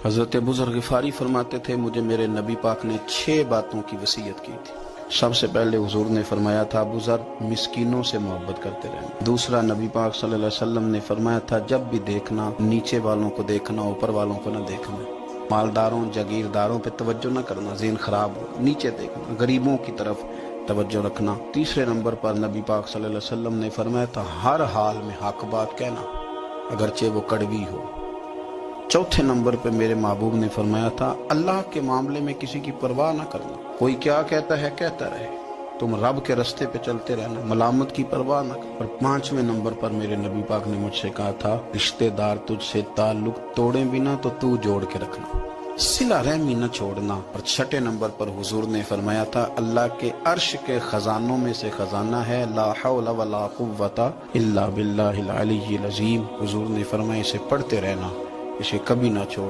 हज़रत अबू ज़र ग़िफ़ारी फरमाते थे, मुझे मेरे नबी पाक ने 6 बातों की वसीयत की थी। सबसे पहले हुजूर ने फरमाया था, अबू ज़र मिस्कीनों से मोहब्बत करते रहना। दूसरा, नबी पाक सल्लल्लाहु अलैहि वसल्लम ने फरमाया था, जब भी देखना नीचे वालों को देखना, ऊपर वालों को न देखना। मालदारों जागीरदारों पे तवज्जो न करना, ज़हन खराब हो, नीचे देखना, गरीबों की तरफ तवज्जो रखना। तीसरे नंबर पर नबी पाक सल्लल्लाहु अलैहि वसल्लम ने फरमाया था, हर हाल में हक बात कहना, अगरचे वो कड़वी हो। चौथे नंबर पे मेरे महबूब ने फरमाया था, अल्लाह के मामले में किसी की परवाह ना करना, कोई क्या कहता है कहता रहे, तुम रब के रास्ते पे चलते रहना, मलामत की परवाह ना कर। और 5वें नंबर पर मेरे नबी पाक ने मुझसे कहा था, रिश्तेदार तुझसे ताल्लुक तोड़े बिना तो तू जोड़ के रखना, सिला रहमी न छोड़ना। और 6ठे नंबर पर हुजूर ने फरमाया था, अल्लाह के अर्श के खजानों में से खजाना है, ला हौला वला कुव्वता इल्ला बिल्लाहिल अलीय्यिल अज़ीम। हुजूर ने फरमाया, इसे पढ़ते रहना, इसे कभी ना छोड़।